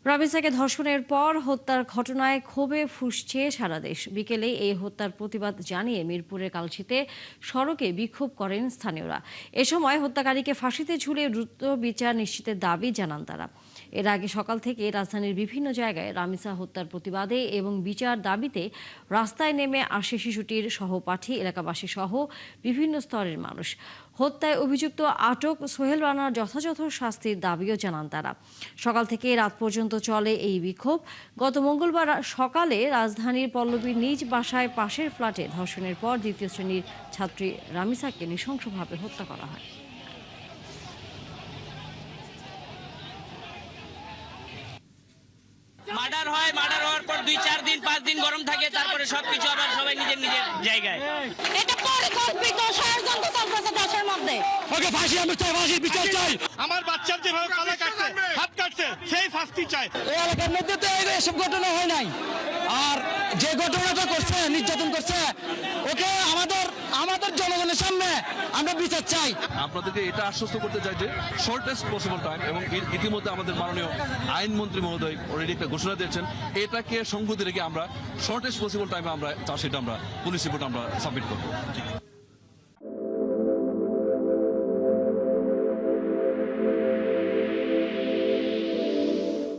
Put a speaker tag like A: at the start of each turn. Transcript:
A: রামিসাকে ধর্ষণের পর হত্যার ঘটনায় ক্ষোভে ফুঁসছে সারা দেশ। বিকেলে এই হত্যার প্রতিবাদ জানিয়ে মিরপুরের কালশিতে সড়কে বিক্ষোভ করেন স্থানীয়রা। এ সময় হত্যাকারীকে ফাঁসিতে ঝুলিয়ে দ্রুত বিচার নিশ্চিতের দাবি জানান তারা। এর আগে সকাল থেকে রাজধানীর বিভিন্ন জায়গায় রামিসা হত্যার প্রতিবাদে এবং বিচার দাবিতে রাস্তায় নেমে আসে শিশুটির সহপাঠী, এলাকাবাসী সহ বিভিন্ন স্তরের মানুষ। হত্যায় অভিযুক্ত আটক সোহেল রানার যথাযথ শাস্তির দাবিও জানান তারা। সকাল থেকে রাত পর্যন্ত চলে এই বিক্ষোভ। গত মঙ্গলবার সকালে রাজধানীর পল্লবীর নিজ বাসায় পাশের ফ্ল্যাটে ধর্ষণের পর দ্বিতীয় শ্রেণীর ছাত্রী রামিসাকে নৃশংসভাবে হত্যা করা হয়।
B: মার্ডার হওয়ার পর 2-4 দিন 5 দিন গরম থাকে, তারপরে সবকিছু আবার সবাই নিজের জায়গায়।
C: এটা পরিকল্পিত ষড়যন্ত্র চলতেছে দেশের মধ্যে।
D: ওকে ফাঁসি, আমি চাই ফাঁসির বিচার চাই।
E: আমার বাচ্চার যেভাবে গলা কাটছে, হাত কাটছে, সেই শাস্তি চাই।
D: এই এলাকার মধ্যে তো এইসব ঘটনা হয় নাই। আর যে ঘটনাটা করছে, নির্যাতন করছে, ওকে আমাদের জনগণের সামনে আমরা বিচার চাই।
F: আপনাদেরকে এটা আশ্বস্ত করতে চাই যে শর্টেস্ট পসিবল টাইম, এবং ইতিমধ্যে আমাদের মাননীয় আইনমন্ত্রী মহোদয় অলরেডি একটা ঘোষণা দিয়েছেন, এটাকে সংহতি রেখে আমরা শর্টেস্ট পসিবল টাইমে আমরা চার্জশিট, আমরা পুলিশ রিপোর্ট আমরা সাবমিট করবো।